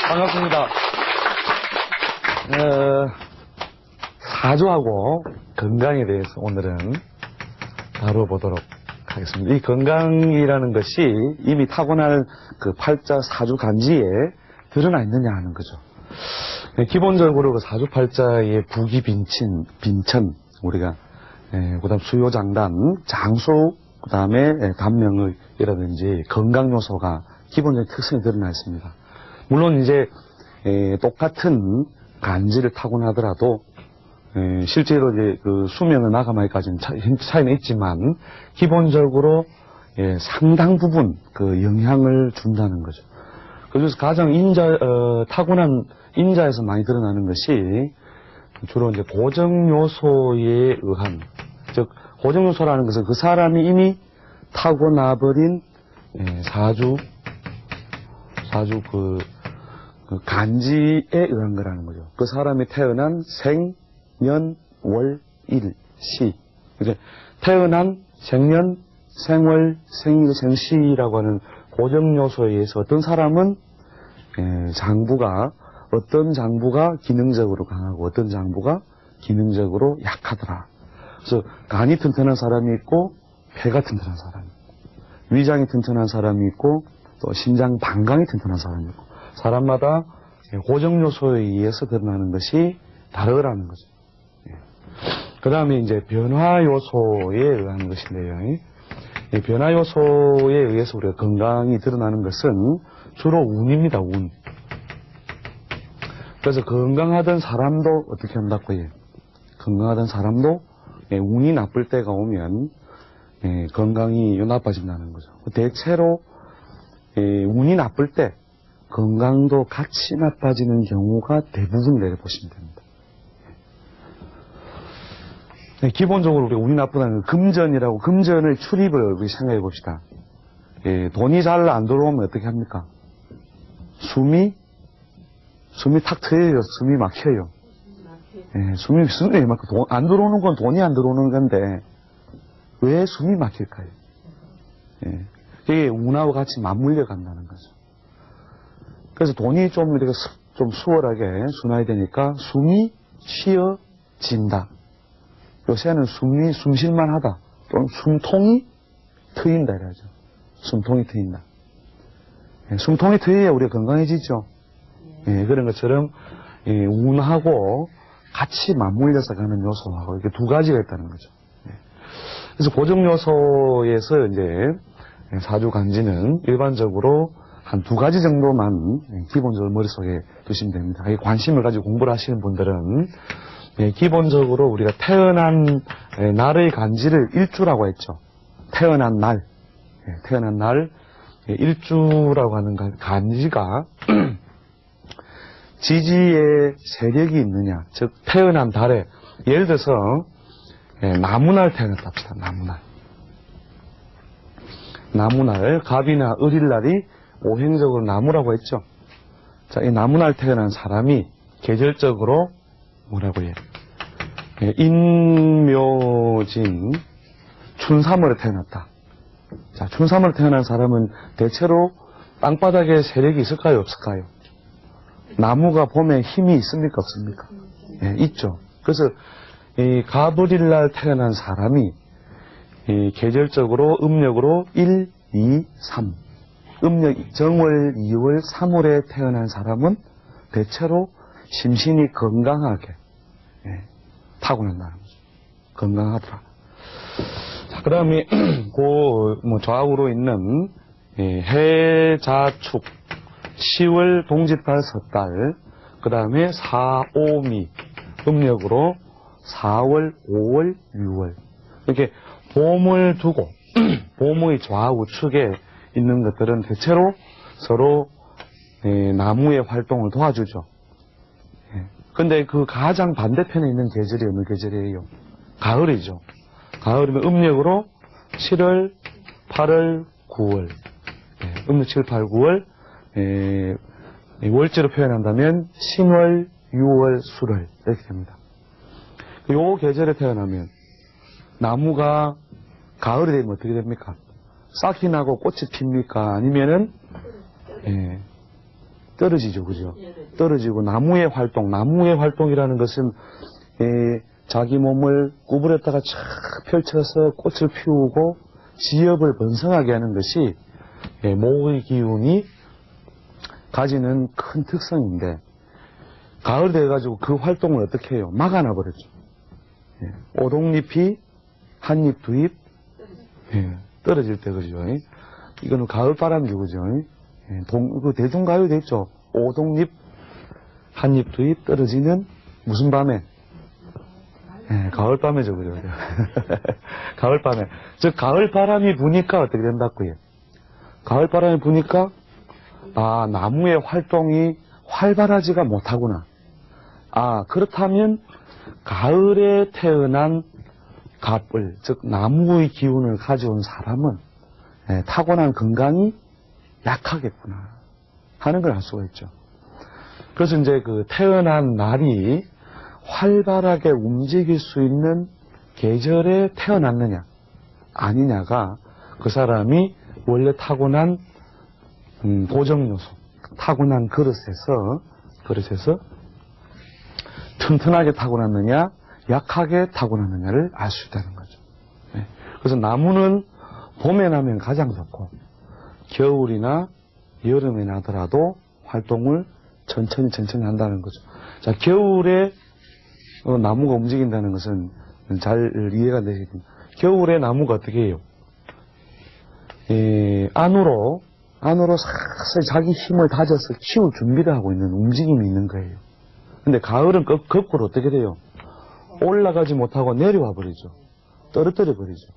반갑습니다. 사주하고 건강에 대해서 오늘은 다뤄보도록 하겠습니다. 이 건강이라는 것이 이미 타고날 그 팔자 사주 간지에 드러나 있느냐 하는 거죠. 기본적으로 그 사주 팔자의 부기 빈천, 우리가 그다음 수요장단, 장수, 그다음에 단명의라든지 건강 요소가 기본적인 특성이 드러나 있습니다. 물론 이제 똑같은 간지를 타고나더라도 실제로 이제 그 수명을 마감하기까지는 차이는 있지만 기본적으로 상당 부분 그 영향을 준다는 거죠. 그래서 가장 타고난 인자에서 많이 드러나는 것이 주로 이제 고정 요소에 의한, 즉 고정 요소라는 것은 그 사람이 이미 타고나버린 사주 그 간지에 의한 거라는 거죠. 그 사람이 태어난 생, 년, 월, 일, 시. 이제 태어난 생년, 생월, 생일, 생시라고 하는 고정 요소에 의해서 어떤 사람은 어떤 장부가 기능적으로 강하고 어떤 장부가 기능적으로 약하더라. 그래서 간이 튼튼한 사람이 있고 폐가 튼튼한 사람이 있고 위장이 튼튼한 사람이 있고 또 신장 방광이 튼튼한 사람이 있고 사람마다 고정 요소에 의해서 드러나는 것이 다르다는 거죠. 그 다음에 이제 변화 요소에 의한 것인데요. 이 변화 요소에 의해서 우리가 건강이 드러나는 것은 주로 운입니다, 운. 그래서 건강하던 사람도 어떻게 한다고요? 건강하던 사람도 운이 나쁠 때가 오면 건강이 나빠진다는 거죠. 대체로 운이 나쁠 때 건강도 같이 나빠지는 경우가 대부분이라고 보시면 됩니다. 기본적으로 우리가 운이 나쁘다는 금전이라고, 금전의 출입을 우리 생각해 봅시다. 돈이 잘 안 들어오면 어떻게 합니까? 숨이 탁 트여요. 숨이 막혀요. 숨이 막혀. 안 들어오는 건 돈이 안 들어오는 건데 왜 숨이 막힐까요? 이게 운하고 같이 맞물려 간다는 거죠. 그래서 돈이 좀 이렇게 좀 수월하게 순환이 되니까 숨이 쉬어진다. 요새는 숨쉴만 하다. 또는 숨통이 트인다 이러죠. 숨통이 트인다. 숨통이 트여야 우리가 건강해지죠. 그런 것처럼 운하고 같이 맞물려서 가는 요소하고 이렇게 두 가지가 있다는 거죠. 그래서 고정 요소에서 이제 사주 간지는 일반적으로 한 두 가지 정도만 기본적으로 머릿속에 두시면 됩니다. 관심을 가지고 공부를 하시는 분들은 기본적으로 우리가 태어난 날의 간지를 일주라고 했죠. 태어난 날 일주라고 하는 간지가 지지의 세력이 있느냐, 즉 태어난 달에, 예를 들어서 나무날 태어났다 합시다. 나무날, 갑이나 을일날이 오행적으로 나무라고 했죠. 자, 이 나무날 태어난 사람이 계절적으로 뭐라고 해요? 인묘진 춘삼월에 태어났다. 자, 춘삼월에 태어난 사람은 대체로 땅바닥에 세력이 있을까요, 없을까요? 나무가 봄에 힘이 있습니까, 없습니까? 있죠. 그래서 이 갑을일날 태어난 사람이 계절적으로 음력으로 1, 2, 3 정월, 2월, 3월에 태어난 사람은 대체로 심신이 건강하게 타고난다는 거죠. 건강하더라. 자, 그 다음에 좌우로 있는 해자축 10월 동짓달 섣달, 그 다음에 사오미 음력으로 4월, 5월, 6월 이렇게 봄을 두고 봄의 좌우측에 있는 것들은 대체로 서로 나무의 활동을 도와주죠. 근데 그 가장 반대편에 있는 계절이 어느 계절이에요? 가을이죠. 가을이면 음력으로 7월, 8월, 9월 음력 7, 8, 9월 월지로 표현한다면 신월, 6월, 수월 이렇게 됩니다. 요 계절에 태어나면 나무가 가을이 되면 어떻게 됩니까? 싹이 나고 꽃이 핍니까? 아니면은 떨어지죠, 그죠? 떨어지고 나무의 활동이라는 것은 자기 몸을 구부렸다가 쫙 펼쳐서 꽃을 피우고 지엽을 번성하게 하는 것이 목의 기운이 가지는 큰 특성인데, 가을 돼가지고 그 활동을 어떻게 해요? 막아놔 버렸죠. 오동잎이 한 잎, 두 잎 떨어질 때, 그죠? 이거는 가을바람이죠, 그죠? 그 대중가요도 있죠. 오동잎 한 잎, 두 잎 떨어지는 무슨 밤에? 가을밤에죠, 그죠? 가을밤에. 즉, 가을바람이 부니까 어떻게 된다고요? 가을바람이 부니까, 나무의 활동이 활발하지가 못하구나. 그렇다면, 가을에 태어난 갑을, 즉, 나무의 기운을 가져온 사람은, 타고난 건강이 약하겠구나. 하는 걸 알 수가 있죠. 그래서 이제 그 태어난 날이 활발하게 움직일 수 있는 계절에 태어났느냐, 아니냐가 그 사람이 원래 타고난 고정요소, 타고난 그릇에서 튼튼하게 타고났느냐, 약하게 타고났느냐를 알 수 있다는 거죠. 그래서 나무는 봄에 나면 가장 좋고, 겨울이나 여름에 나더라도 활동을 천천히 한다는 거죠. 자, 겨울에 나무가 움직인다는 것은 잘 이해가 되시겠습니다. 겨울에 나무가 어떻게 해요? 안으로 살살 자기 힘을 다져서 키울 준비를 하고 있는 움직임이 있는 거예요. 근데 가을은 거꾸로 어떻게 돼요? 올라가지 못하고 내려와 버리죠. 떨어뜨려 버리죠.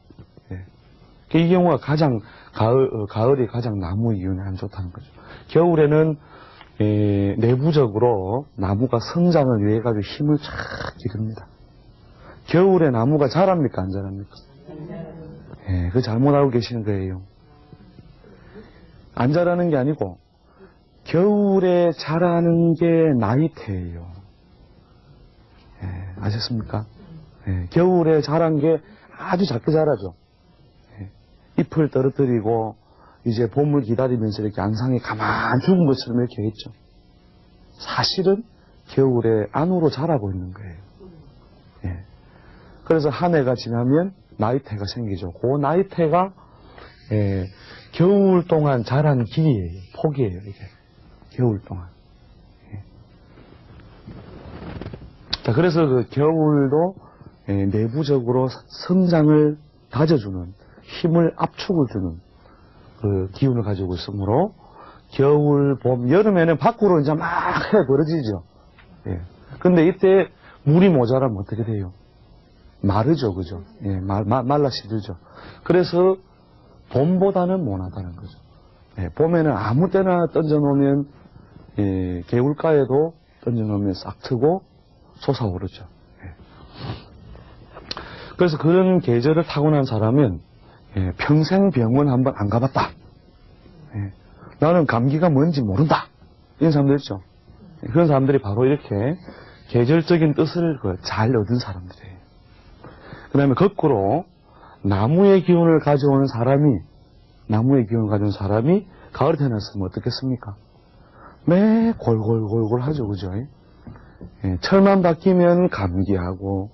이 경우가 가장 가을이 가장 나무의 기운이 안 좋다는 거죠. 겨울에는 내부적으로 나무가 성장을 위해 가지고 힘을 쫙 기릅니다. 겨울에 나무가 자랍니까, 안 자랍니까? 그거 잘못 알고 계시는 거예요. 안 자라는 게 아니고 겨울에 자라는 게 나이테예요. 아셨습니까? 겨울에 자란 게 아주 작게 자라죠. 잎을 떨어뜨리고 이제 봄을 기다리면서 이렇게 안상에 가만 죽은 것처럼 이렇게 있죠. 사실은 겨울에 안으로 자라고 있는 거예요. 그래서 한 해가 지나면 나이테가 생기죠. 그 나이테가 겨울 동안 자란 길이에요. 폭이에요, 이게. 겨울 동안. 자, 그래서 그 겨울도 내부적으로 성장을 다져주는, 힘을 압축을 주는 그 기운을 가지고 있으므로 겨울, 봄, 여름에는 밖으로 이제 막 해버려지죠. 근데 이때 물이 모자라면 어떻게 돼요? 마르죠, 그죠? 말라 시들죠. 그래서 봄보다는 못하다는 거죠. 봄에는 아무 때나 던져놓으면, 개울가에도 던져놓으면 싹 트고 솟아오르죠. 그래서 그런 계절을 타고난 사람은 평생 병원 한번 안 가봤다. 나는 감기가 뭔지 모른다. 이런 사람들 있죠. 그런 사람들이 바로 이렇게 계절적인 뜻을 잘 얻은 사람들이에요. 그 다음에 거꾸로 나무의 기운을 가져오는 사람이 가을에 태어났으면 어떻겠습니까? 매 골골골골 하죠, 그죠? 철만 바뀌면 감기하고,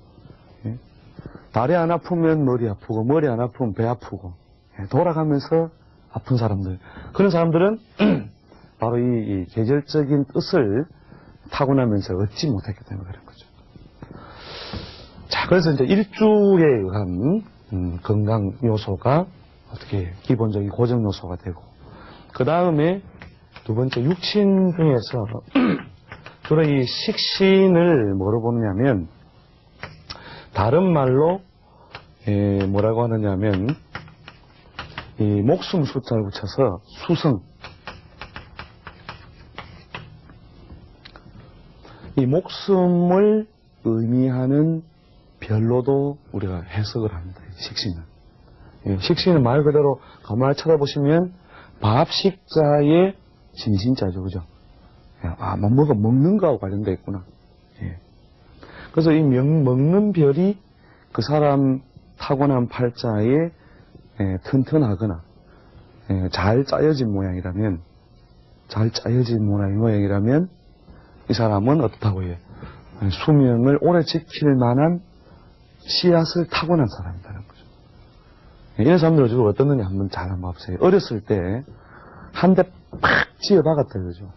다리 안 아프면 머리 아프고, 머리 안 아프면 배 아프고, 돌아가면서 아픈 사람들. 그런 사람들은 바로 이 계절적인 뜻을 타고나면서 얻지 못했기 때문에 그런 거죠. 자, 그래서 이제 일주에 의한 건강 요소가 어떻게 기본적인 고정 요소가 되고, 그 다음에 두 번째 육신 중에서 주로 이 식신을 뭐로 보느냐면, 다른 말로 뭐라고 하느냐면 이 목숨 숫자를 붙여서 수성, 이 목숨을 의미하는 별로도 우리가 해석을 합니다. 식신은. 식신은 말 그대로 가만히 쳐다보시면 밥식자의 진신자죠, 그죠? 뭐가 먹는 거하고 관련되어 있구나. 그래서 이 먹는 별이 그 사람 타고난 팔자에 튼튼하거나 잘 짜여진 모양이라면 잘 짜여진 모양이라면 이 사람은 어떻다고 해요? 수명을 오래 지킬 만한 씨앗을 타고난 사람이라는 거죠. 이런 사람들은 주로 어떻느냐 한번 잘 한번 봐보세요. 어렸을 때 한 대 팍 쥐어박았다 이거죠.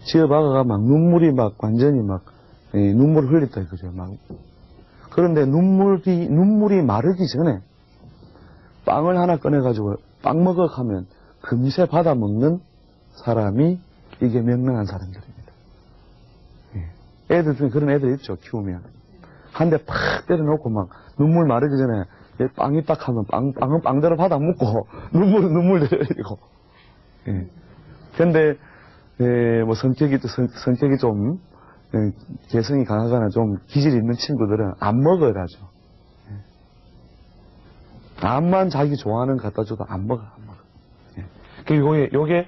쥐어박아가 막 눈물이 막 완전히 막 눈물을 흘렸다 이거죠. 막. 그런데 눈물이 마르기 전에 빵을 하나 꺼내가지고 빵 먹어 가면 금세 받아 먹는 사람이 이게 명랑한 사람들입니다. 애들 중에 그런 애들 있죠. 키우면 한 대 팍 때려놓고 막 눈물 마르기 전에 빵이 딱 하면 빵은 빵대로 받아 먹고 눈물은 눈물대로 흘리고. 근데 뭐 성격이 좀 개성이 강하거나 좀 기질이 있는 친구들은 안 먹어라죠. 암만 자기 좋아하는 거 갖다 줘도 안 먹어. 그리고 요게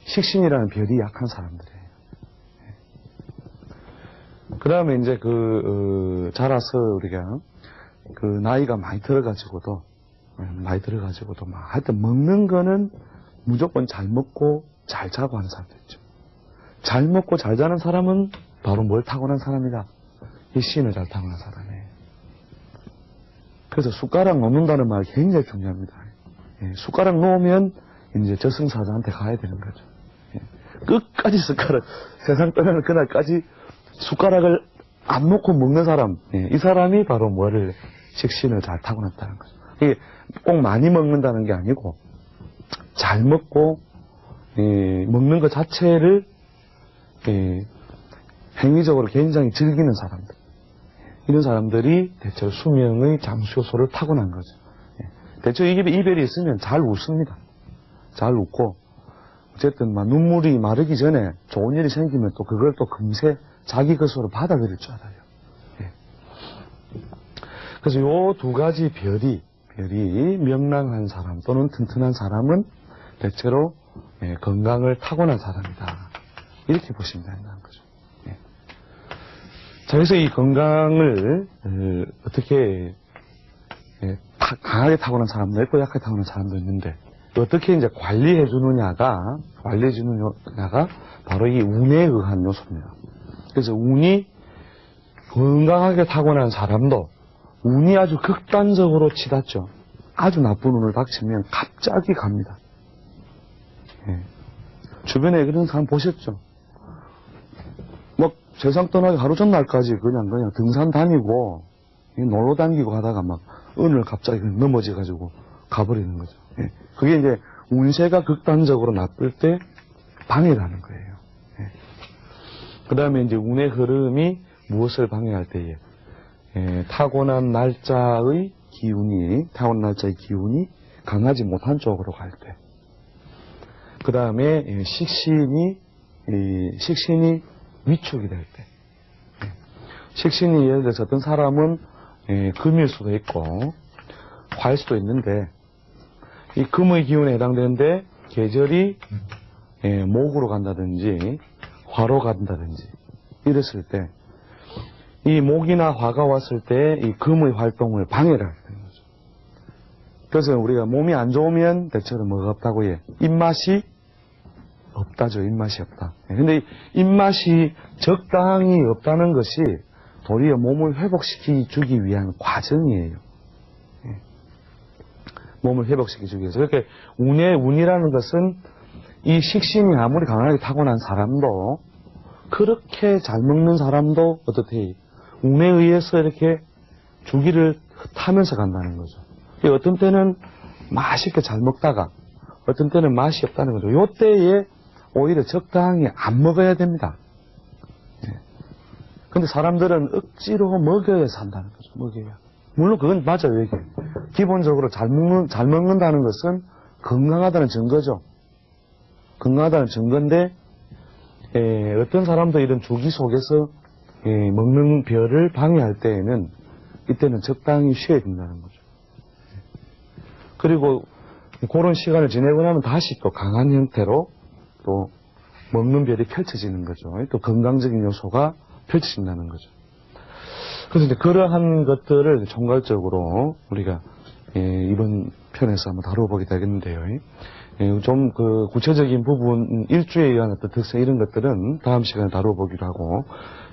식신이라는 별이 약한 사람들이에요. 그 다음에 이제 자라서 우리가 나이가 많이 들어가지고도 막 하여튼 먹는 거는 무조건 잘 먹고 잘 자고 하는 사람들 있죠. 잘 먹고 잘 자는 사람은 바로 뭘 타고난 사람이다? 이 신을 잘 타고난 사람이에요. 그래서 숟가락 놓는다는 말이 굉장히 중요합니다. 숟가락 놓으면 이제 저승사자한테 가야 되는 거죠. 끝까지 세상 떠나는 그날까지 숟가락을 안 놓고 먹는 사람, 이 사람이 바로 식신을 잘 타고났다는 거죠. 이게 꼭 많이 먹는다는 게 아니고, 잘 먹고, 먹는 것 자체를, 행위적으로 굉장히 즐기는 사람들. 이런 사람들이 대체로 수명의 장수요소를 타고난 거죠. 대체로 이별이 있으면 잘 웃습니다. 잘 웃고, 어쨌든 눈물이 마르기 전에 좋은 일이 생기면 또 그걸 또 금세 자기 것으로 받아들일 줄 알아요. 그래서 요 두 가지 별이 명랑한 사람 또는 튼튼한 사람은 대체로 건강을 타고난 사람이다. 이렇게 보시면 된다는 거죠. 자, 그래서 이 건강을 어떻게 강하게 타고난 사람도 있고 약하게 타고난 사람도 있는데 어떻게 이제 관리해 주느냐가 바로 이 운에 의한 요소입니다. 그래서 운이 건강하게 타고난 사람도 운이 아주 극단적으로 치닫죠. 아주 나쁜 운을 닥치면 갑자기 갑니다. 주변에 그런 사람 보셨죠? 막 세상 떠나기 하루 전날까지 그냥 등산 다니고 놀러 다니고 가다가 막 운을 갑자기 넘어져가지고 가버리는 거죠. 그게 이제 운세가 극단적으로 나쁠 때 방해라는 거예요. 그 다음에 이제 운의 흐름이 무엇을 방해할 때에 타고난 날짜의 기운이 강하지 못한 쪽으로 갈 때. 그 다음에 식신이 위축이 될 때. 식신이 예를 들어서 어떤 사람은 금일 수도 있고 화일 수도 있는데 이 금의 기운에 해당되는데 계절이 목으로 간다든지 화로 간다든지 이랬을 때 이 목이나 화가 왔을 때 이 금의 활동을 방해를 하게 되는 거죠. 그래서 우리가 몸이 안 좋으면 대체로 뭐가 없다고 해? 입맛이 없다죠. 입맛이 없다. 근데 입맛이 적당히 없다는 것이 도리어 몸을 회복시키기 위한 과정이에요. 몸을 회복시키기 위해서. 그렇게 운이라는 것은 이 식신이 아무리 강하게 타고난 사람도 그렇게 잘 먹는 사람도 어떻게 운에 의해서 이렇게 주기를 타면서 간다는 거죠. 어떤 때는 맛있게 잘 먹다가 어떤 때는 맛이 없다는 거죠. 요 때에 오히려 적당히 안 먹어야 됩니다. 근데 사람들은 억지로 먹여야 산다는 거죠. 먹여야. 물론 그건 맞아요. 이게. 기본적으로 잘 먹는다는 것은 건강하다는 증거죠. 건강하다는 증거인데 어떤 사람도 이런 주기 속에서 먹는 별을 방해할 때에는 이때는 적당히 쉬어야 된다는 거죠. 그리고 그런 시간을 지내고 나면 다시 또 강한 형태로 또 먹는 별이 펼쳐지는 거죠. 또 건강적인 요소가 펼쳐진다는 거죠. 그래서 이제 그러한 것들을 총괄적으로 우리가 이번 편에서 한번 다뤄보게 되겠는데요. 좀 그 구체적인 부분, 일주에 의한 어떤 특성 이런 것들은 다음 시간에 다뤄보기로 하고,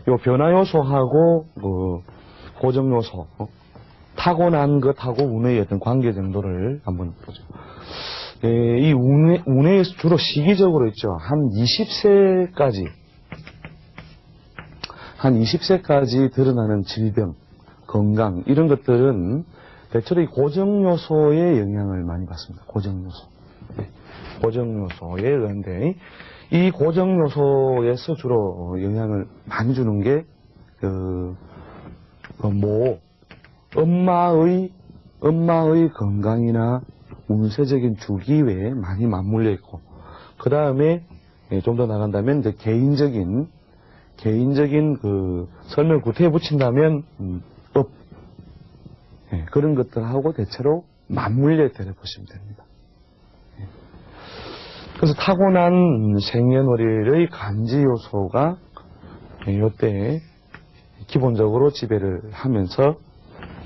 요 변화 요소하고 고정 요소, 타고난 것하고 운해의 어떤 관계 정도를 한번 보죠. 이 운해에서 주로 시기적으로 있죠. 한 20세까지 드러나는 질병, 건강 이런 것들은 대체로 이 고정 요소의 영향을 많이 받습니다. 고정 요소. 고정 요소에 의한데, 이 고정 요소에서 주로 영향을 많이 주는 게 엄마의 건강이나 운세적인 주기에 많이 맞물려 있고, 그 다음에 좀 더 나간다면 이제 개인적인 설명 구태에 붙인다면 그런 것들하고 대체로 맞물려 있다고 보시면 됩니다. 그래서 타고난 생년월일의 간지 요소가 이때 기본적으로 지배를 하면서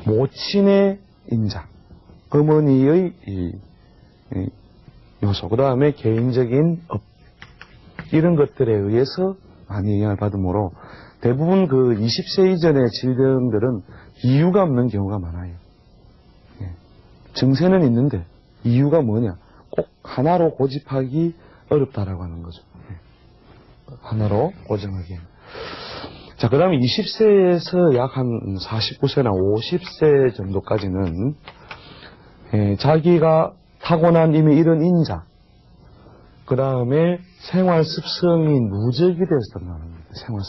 모친의 인자, 어머니의 요소, 그 다음에 개인적인 업, 이런 것들에 의해서 많이 영향을 받으므로 대부분 그 20세 이전의 질병들은 이유가 없는 경우가 많아요. 증세는 있는데 이유가 뭐냐? 꼭 하나로 고집하기 어렵다라고 하는 거죠. 하나로 고정하기. 자, 그 다음에 20세에서 약 한 49세나 50세 정도까지는 자기가 타고난 이미 이런 인자, 그 다음에 생활 습성이 누적이 돼서 나오는 겁니다. 생활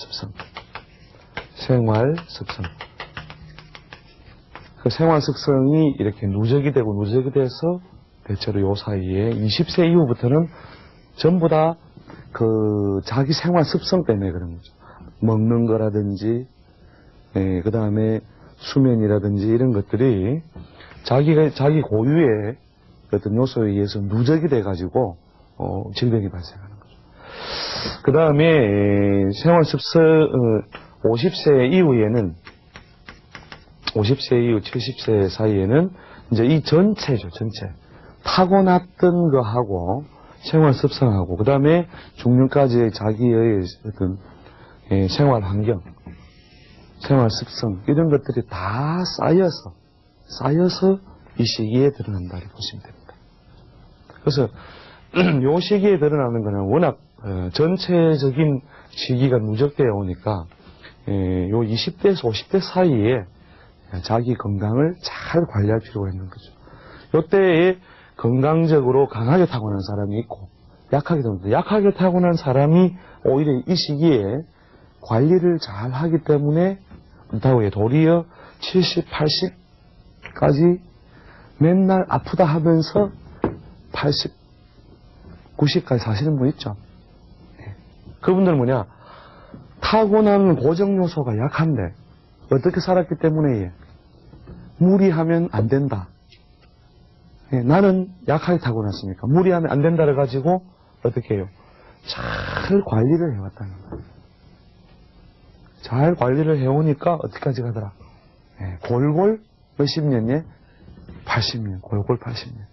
습성. 그 생활 습성이 이렇게 누적이 돼서 대체로 요 사이에 20세 이후부터는 전부 다 그 자기 생활 습성 때문에 그런 거죠. 먹는 거라든지, 그 다음에 수면이라든지 이런 것들이 자기 고유의 어떤 요소에 의해서 누적이 돼가지고, 질병이 발생하는 거죠. 그 다음에 생활 습성, 50세 이후에는, 50세 이후 70세 사이에는 이제 이 전체죠, 전체. 타고났던 거하고, 생활 습성하고, 그 다음에 중년까지의 자기의 어떤 생활 환경, 생활 습성, 이런 것들이 다 쌓여서 이 시기에 드러난다고 보시면 됩니다. 그래서, 요 시기에 드러나는 거는 워낙, 전체적인 시기가 누적되어 오니까, 요 20대에서 50대 사이에 자기 건강을 잘 관리할 필요가 있는 거죠. 요때에 건강적으로 강하게 타고난 사람이 있고, 약하게 타고난 사람이 오히려 이 시기에 관리를 잘 하기 때문에, 그렇다고 해 도리어 70, 80까지 맨날 아프다 하면서 80, 90까지 사시는 분 있죠. 그분들은 뭐냐? 타고난 고정 요소가 약한데, 어떻게 살았기 때문에 무리하면 안 된다. 나는 약하게 타고났으니까 무리하면 안 된다를 가지고 어떻게 해요? 잘 관리를 해왔다는 거예요. 잘 관리를 해오니까 어디까지 가더라? 골골 몇십 년에 80년, 골골 80년.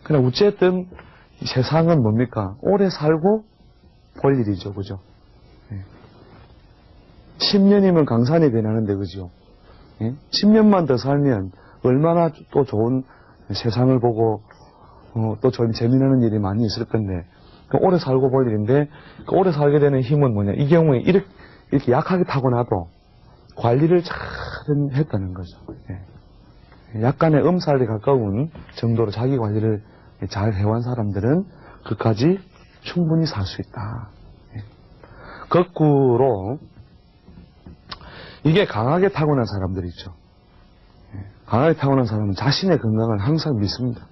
그러나 어쨌든 세상은 뭡니까? 오래 살고 볼 일이죠, 그죠? 10년이면 강산이 변하는데, 그죠? 10년만 더 살면 얼마나 또 좋은 세상을 보고, 또 좀 재미나는 일이 많이 있을 건데, 오래 살고 볼 일인데, 오래 살게 되는 힘은 뭐냐? 이 경우에 이렇게 약하게 타고나도 관리를 잘 했다는 거죠. 약간의 엄살에 가까운 정도로 자기 관리를 잘 해온 사람들은 그까지 충분히 살 수 있다. 거꾸로, 이게 강하게 타고난 사람들이 있죠. 강하게 타고난 사람은 자신의 건강을 항상 믿습니다.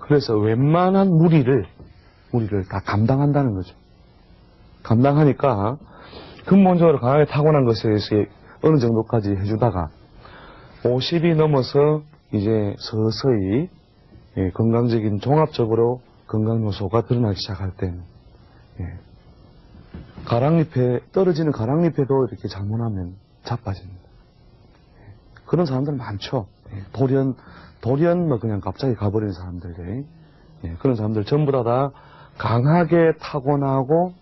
그래서 웬만한 무리를 다 감당한다는 거죠. 감당하니까 근본적으로 강하게 타고난 것에 대해서 어느 정도까지 해주다가 50이 넘어서 이제 서서히 건강적인 종합적으로 건강 요소가 드러나기 시작할 때는 떨어지는 가랑잎에도 이렇게 잘못하면 자빠집니다. 그런 사람들 많죠. 돌연 뭐 그냥 갑자기 가버리는 사람들이, 그런 사람들 전부 다 강하게 타고나고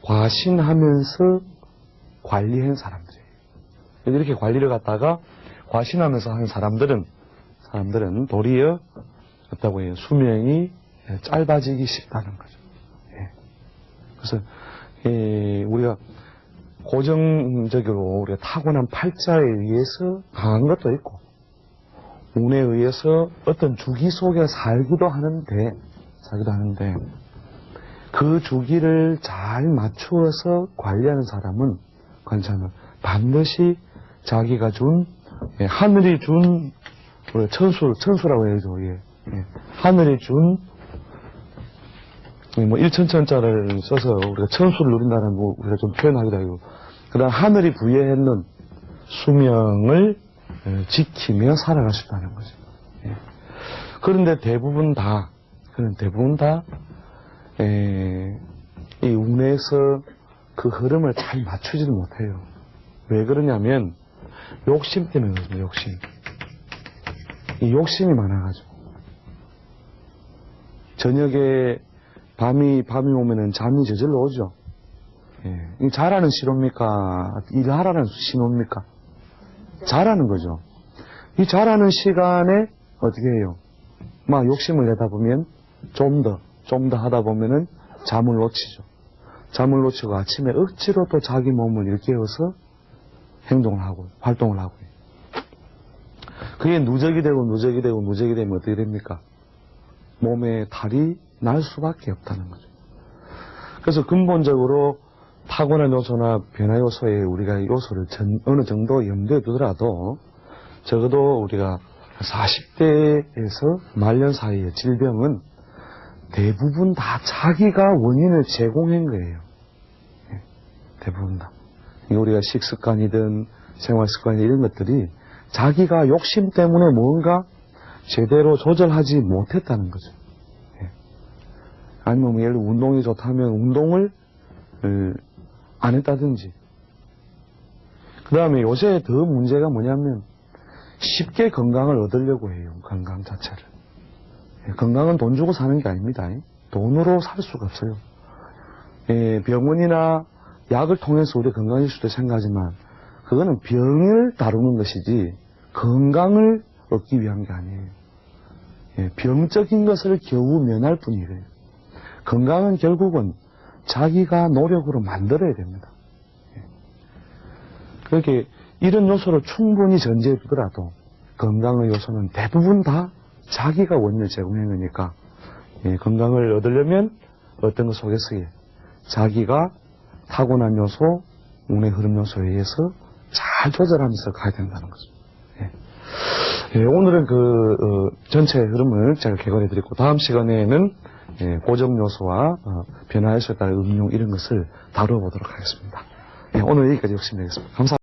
과신하면서 관리한 사람들이에요. 이렇게 관리를 갖다가 과신하면서 하는 사람들은 도리어 어떻다고 해요? 수명이 짧아지기 쉽다는 거죠. 그래서 우리가 고정적으로 우리가 타고난 팔자에 의해서 강한 것도 있고 운에 의해서 어떤 주기 속에 살기도 하는데 그 주기를 잘 맞추어서 관리하는 사람은 반드시 자기가 준 하늘이 준 우리가 천수라고 해야죠. 하늘이 준 뭐 1천천자를 써서 우리가 천수를 누린다는 뭐 우리가 좀 표현하기도 하고, 그다음 하늘이 부여했는 수명을 지키며 살아갈 수 있다는 거죠. 그런데 대부분 다 이 운에서 그 흐름을 잘 맞추지를 못해요. 왜 그러냐면 욕심 때문에 그렇습니다. 욕심이 많아가지고 저녁에 밤이 오면은 잠이 저절로 오죠. 잘하는 신호입니까? 일하라는 신호입니까? 잘하는 거죠. 이 잘하는 시간에 어떻게 해요? 막 욕심을 내다 보면 좀 더 하다 보면은 잠을 놓치죠. 잠을 놓치고 아침에 억지로 또 자기 몸을 일깨워서 행동을 하고 활동을 하고. 그게 누적이 되면 어떻게 됩니까? 몸에 탈이 날 수밖에 없다는 거죠. 그래서 근본적으로 타고난 요소나 변화 요소에 우리가 요소를 어느 정도 염두에 두더라도 적어도 우리가 40대에서 말년 사이의 질병은 대부분 다 자기가 원인을 제공한 거예요. 대부분 다. 우리가 식습관이든 생활습관이든 이런 것들이 자기가 욕심 때문에 뭔가 제대로 조절하지 못했다는 거죠. 아니면 예를 들어 운동이 좋다면 운동을 안 했다든지. 그 다음에 요새 더 문제가 뭐냐면 쉽게 건강을 얻으려고 해요. 건강 자체를. 건강은 돈 주고 사는 게 아닙니다. 돈으로 살 수가 없어요. 병원이나 약을 통해서 우리 건강해질 수도 생각하지만 그거는 병을 다루는 것이지 건강을 얻기 위한 게 아니에요. 병적인 것을 겨우 면할 뿐이에요. 건강은 결국은 자기가 노력으로 만들어야 됩니다. 그렇게 이런 요소를 충분히 전제해 두더라도 건강의 요소는 대부분 다 자기가 원인을 제공한 거니까 건강을 얻으려면 어떤 것 속에서 자기가 타고난 요소, 운의 흐름 요소에 의해서 잘 조절하면서 가야 된다는 거죠. 오늘은 전체 흐름을 제가 개괄해 드렸고 다음 시간에는 고정 요소와 변화 요소에 따른 응용 이런 것을 다뤄보도록 하겠습니다. 오늘 여기까지 욕심내겠습니다. 감사합니다.